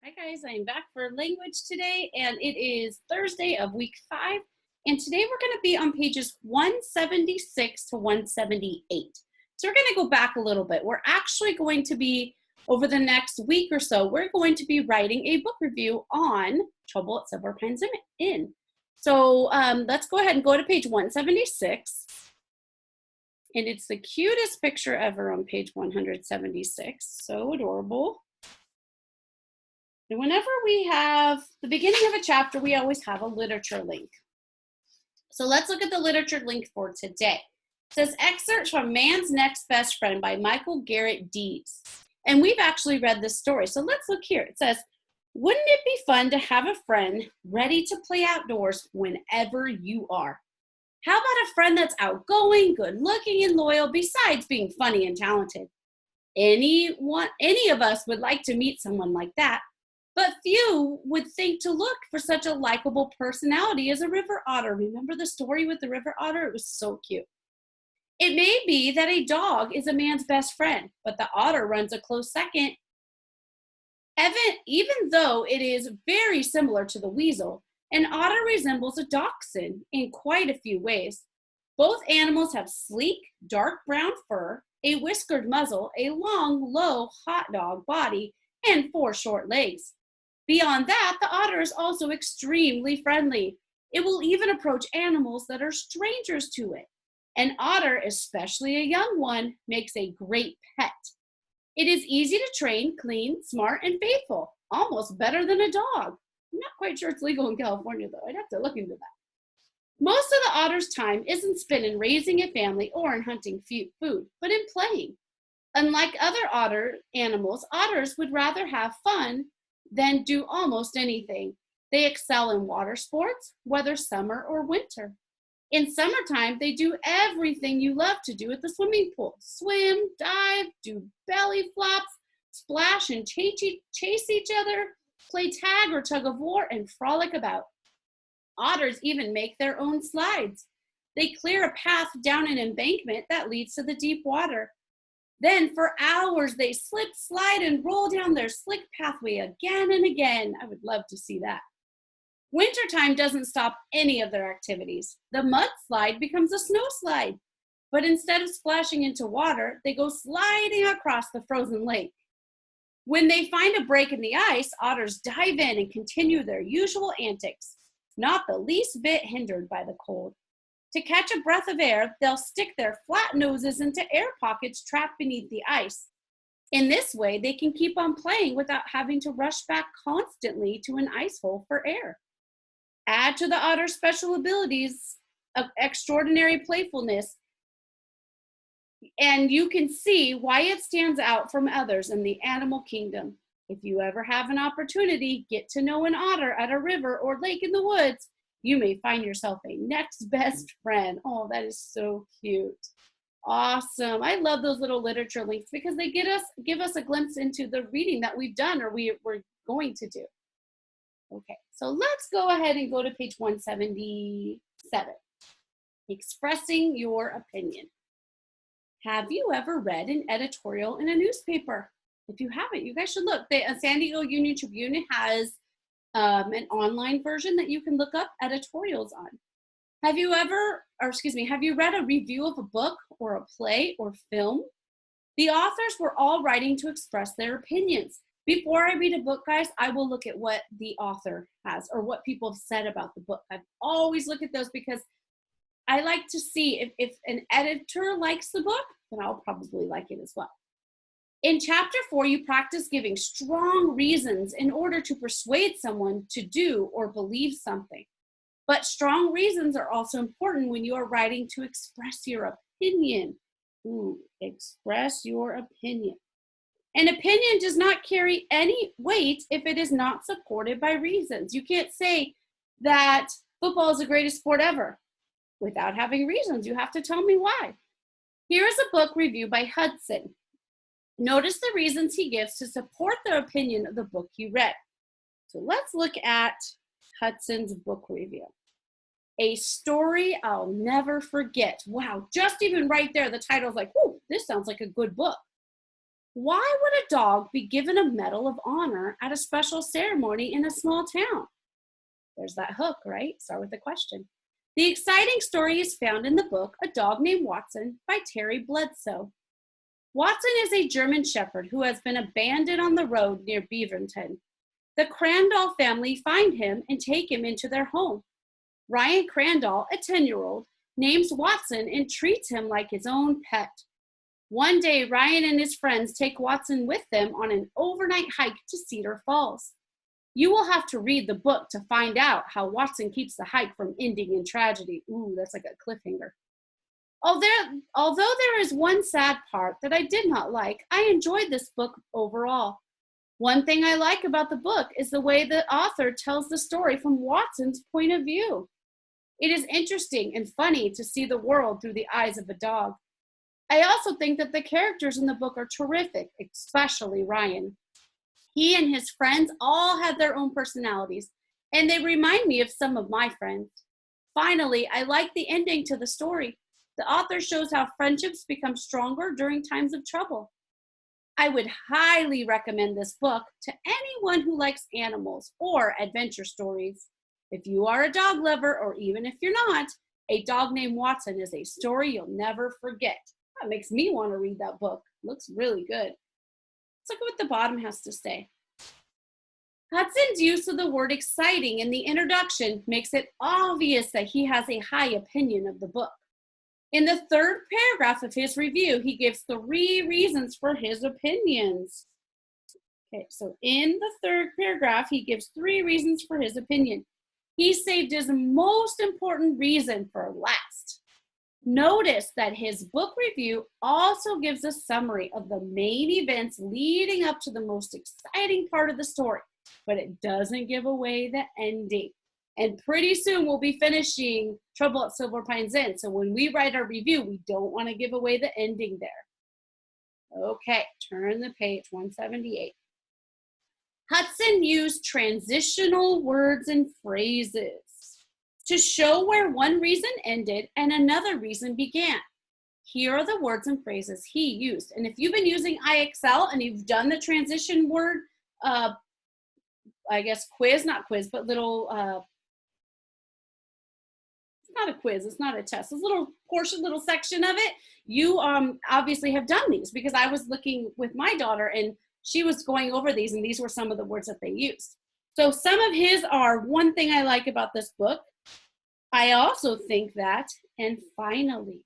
Hi guys, I am back for language today and it is Thursday of week 5 and today we're going to be on pages 176 to 178. So we're going to go back a little bit. We're actually going to be, over the next week or so, we're going to be writing a book review on Trouble at Silver Pines Inn. So let's go ahead and go to page 176. And it's the cutest picture ever on page 176. So adorable. And whenever we have the beginning of a chapter, we always have a literature link. So let's look at the literature link for today. It says excerpts from Man's Next Best Friend by Michael Garrett Dees. And we've actually read this story. So let's look here. It says, wouldn't it be fun to have a friend ready to play outdoors whenever you are? How about a friend that's outgoing, good looking, and loyal, besides being funny and talented? Any of us would like to meet someone like that. But few would think to look for such a likable personality as a river otter. Remember the story with the river otter? It was so cute. It may be that a dog is a man's best friend, but the otter runs a close second. Even though it is very similar to the weasel, an otter resembles a dachshund in quite a few ways. Both animals have sleek, dark brown fur, a whiskered muzzle, a long, low hot dog body, and 4 short legs. Beyond that, the otter is also extremely friendly. It will even approach animals that are strangers to it. An otter, especially a young one, makes a great pet. It is easy to train, clean, smart, and faithful, almost better than a dog. I'm not quite sure it's legal in California, though. I'd have to look into that. Most of the otter's time isn't spent in raising a family or in hunting food, but in playing. Unlike other otter animals, otters would rather have fun than do almost anything. They excel in water sports, whether summer or winter. In summertime, they do everything you love to do at the swimming pool. Swim, dive, do belly flops, splash and chase each other, play tag or tug of war, and frolic about. Otters even make their own slides. They clear a path down an embankment that leads to the deep water. Then for hours, they slip, slide, and roll down their slick pathway again and again. I would love to see that. Wintertime doesn't stop any of their activities. The mudslide becomes a snowslide. But instead of splashing into water, they go sliding across the frozen lake. When they find a break in the ice, otters dive in and continue their usual antics, not the least bit hindered by the cold. To catch a breath of air, they'll stick their flat noses into air pockets trapped beneath the ice. In this way, they can keep on playing without having to rush back constantly to an ice hole for air. Add to the otter's special abilities of extraordinary playfulness, and you can see why it stands out from others in the animal kingdom. If you ever have an opportunity, get to know an otter at a river or lake in the woods. You may find yourself a next best friend. Oh, that is so cute. Awesome. I love those little literature links because they give us a glimpse into the reading that we've done or we're going to do. Okay, so let's go ahead and go to page 177. Expressing your opinion. Have you ever read an editorial in a newspaper? If you haven't, you guys should look. The San Diego Union Tribune has an online version that you can look up editorials on. Have you read a review of a book or a play or film? The authors were all writing to express their opinions. Before I read a book, guys, I will look at what the author has or what people have said about the book. I've always looked at those because I like to see if an editor likes the book, then I'll probably like it as well. In chapter 4, you practice giving strong reasons in order to persuade someone to do or believe something. But strong reasons are also important when you are writing to express your opinion. Express your opinion. An opinion does not carry any weight if it is not supported by reasons. You can't say that football is the greatest sport ever without having reasons. You have to tell me why. Here is a book review by Hudson. Notice the reasons he gives to support the opinion of the book you read. So let's look at Hudson's book review. A story I'll never forget. Wow, just even right there, the title's like, whoo, this sounds like a good book. Why would a dog be given a Medal of Honor at a special ceremony in a small town? There's that hook, right? Start with a question. The exciting story is found in the book A Dog Named Watson by Terry Bledsoe. Watson is a German Shepherd who has been abandoned on the road near Beaverton. The Crandall family find him and take him into their home. Ryan Crandall, a 10-year-old, names Watson and treats him like his own pet. One day, Ryan and his friends take Watson with them on an overnight hike to Cedar Falls. You will have to read the book to find out how Watson keeps the hike from ending in tragedy. Ooh, that's like a cliffhanger. Although there is one sad part that I did not like, I enjoyed this book overall. One thing I like about the book is the way the author tells the story from Watson's point of view. It is interesting and funny to see the world through the eyes of a dog. I also think that the characters in the book are terrific, especially Ryan. He and his friends all have their own personalities, and they remind me of some of my friends. Finally, I like the ending to the story. The author shows how friendships become stronger during times of trouble. I would highly recommend this book to anyone who likes animals or adventure stories. If you are a dog lover, or even if you're not, A Dog Named Watson is a story you'll never forget. That makes me want to read that book. Looks really good. Let's look at what the bottom has to say. Hudson's use of the word exciting in the introduction makes it obvious that he has a high opinion of the book. In the third paragraph of his review, he gives 3 reasons for his opinions. Okay, so in the third paragraph, he gives 3 reasons for his opinion. He saved his most important reason for last. Notice that his book review also gives a summary of the main events leading up to the most exciting part of the story, but it doesn't give away the ending. And pretty soon we'll be finishing Trouble at Silver Pines Inn. So when we write our review, we don't want to give away the ending there. Okay, turn the page, 178. Hudson used transitional words and phrases to show where one reason ended and another reason began. Here are the words and phrases he used. And if you've been using IXL and you've done the transition word, I guess quiz, not quiz, but little, it's not a quiz, it's not a test, this little portion, little section of it, you obviously have done these, because I was looking with my daughter and she was going over these, and these were some of the words that they used. So some of his are one thing I like about this book. I also think that, and finally.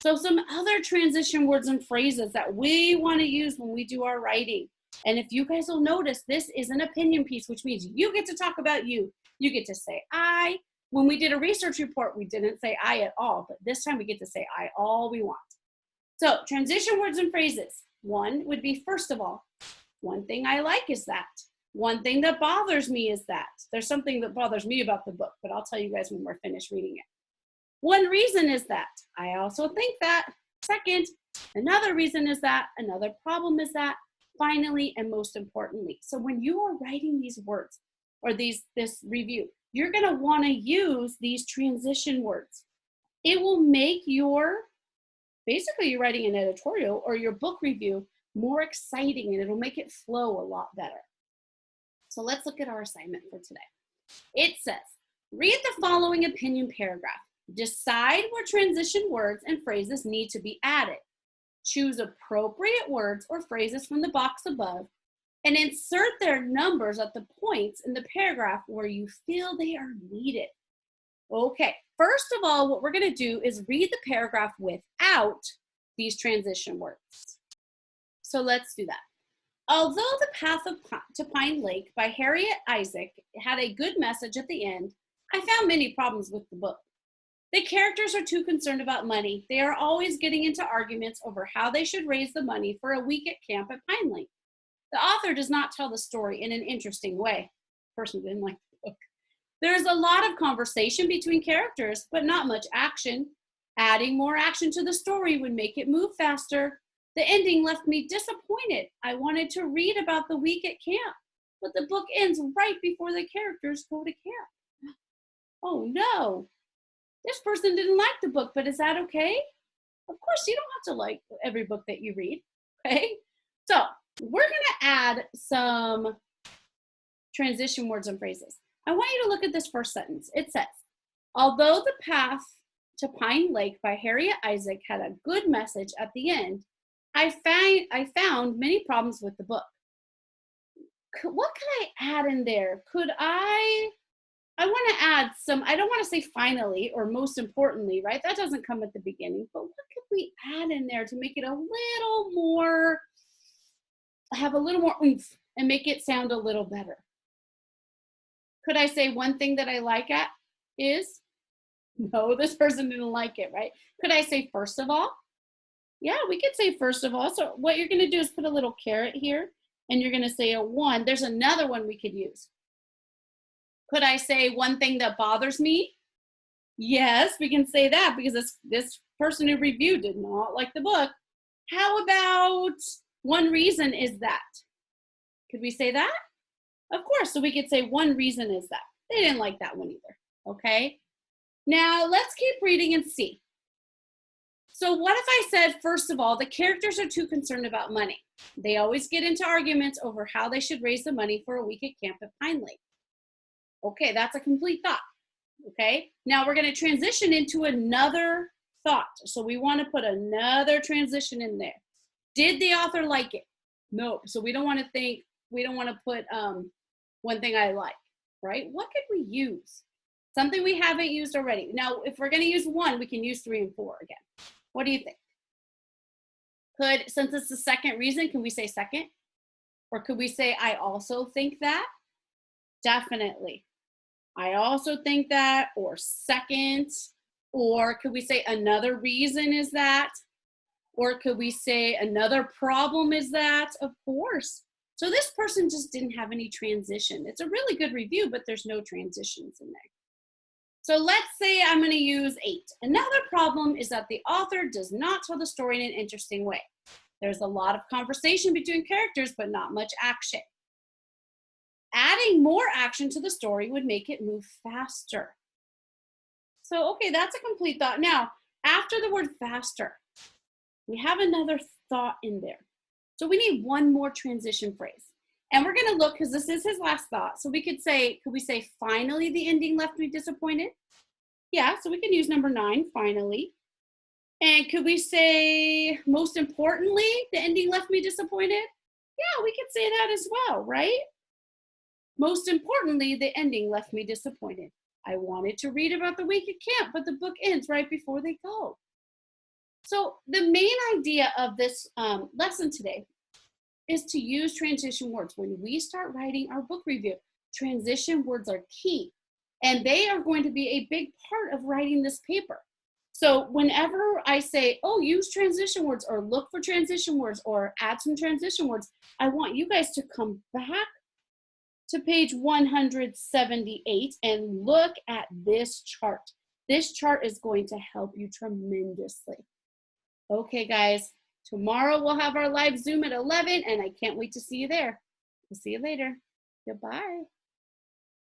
So some other transition words and phrases that we want to use when we do our writing. And if you guys will notice, this is an opinion piece, which means you get to talk about you. You get to say I. When we did a research report, we didn't say I at all, but this time we get to say I all we want. So transition words and phrases. One would be, first of all, one thing I like is that. One thing that bothers me is that. There's something that bothers me about the book, but I'll tell you guys when we're finished reading it. One reason is that. I also think that. Second, another reason is that. Another problem is that. Finally, and most importantly. So when you are writing these words or this review, you're going to want to use these transition words. It will make basically you're writing an editorial or your book review more exciting, and it'll make it flow a lot better. So let's look at our assignment for today. It says, read the following opinion paragraph. Decide where transition words and phrases need to be added. Choose appropriate words or phrases from the box above and insert their numbers at the points in the paragraph where you feel they are needed. Okay, first of all, what we're going to do is read the paragraph without these transition words. So let's do that. Although The Path to Pine Lake by Harriet Isaac had a good message at the end, I found many problems with the book. The characters are too concerned about money. They are always getting into arguments over how they should raise the money for a week at camp at Pine Lake. The author does not tell the story in an interesting way. Personally, didn't like the book. There is a lot of conversation between characters, but not much action. Adding more action to the story would make it move faster. The ending left me disappointed. I wanted to read about the week at camp, but the book ends right before the characters go to camp. Oh no, this person didn't like the book, but is that okay? Of course, you don't have to like every book that you read, okay? So we're going to add some transition words and phrases. I want you to look at this first sentence. It says, although the path to Pine Lake by Harriet Isaac had a good message at the end, I found many problems with the book. What could I add in there? I want to add some, I don't want to say finally or most importantly, right? That doesn't come at the beginning, but what could we add in there to make it a little more, have a little more oomph and make it sound a little better? Could I say one thing that I like at is, no, this person didn't like it, right? Could I say first of all? Yeah, we could say first of all. So what you're going to do is put a little caret here and you're going to say a one. There's another one we could use. Could I say one thing that bothers me? Yes, we can say that because this person who reviewed did not like the book. How about one reason is that? Could we say that? Of course, so we could say one reason is that. They didn't like that one either, okay? Now, let's keep reading and see. So what if I said, first of all, the characters are too concerned about money. They always get into arguments over how they should raise the money for a week at camp at Pine Lake. Okay, that's a complete thought, okay? Now we're gonna transition into another thought. So we wanna put another transition in there. Did the author like it? No, so we don't wanna put one thing I like, right? What could we use? Something we haven't used already. Now, if we're gonna use one, we can use 3 and 4 again. What do you think? Since it's the second reason, can we say second? Or could we say, I also think that? Definitely. I also think that, or second, or could we say another reason is that? Or could we say another problem is that? Of course. So this person just didn't have any transition. It's a really good review, but there's no transitions in there. So let's say I'm going to use 8. Another problem is that the author does not tell the story in an interesting way. There's a lot of conversation between characters, but not much action. Adding more action to the story would make it move faster. So, okay, that's a complete thought. Now, after the word faster, we have another thought in there. So we need one more transition phrase. And we're going to look, because this is his last thought. So we could we say, finally, the ending left me disappointed? Yeah, so we can use number 9, finally. And could we say, most importantly, the ending left me disappointed? Yeah, we could say that as well, right? Most importantly, the ending left me disappointed. I wanted to read about the week at camp, but the book ends right before they go. So the main idea of this lesson today is to use transition words. When we start writing our book review, transition words are key, and they are going to be a big part of writing this paper. So whenever I say, oh, use transition words or look for transition words or add some transition words, I want you guys to come back to page 178 and look at this chart. This chart is going to help you tremendously. Okay, guys, tomorrow we'll have our live Zoom at 11, and I can't wait to see you there. We'll see you later. Goodbye.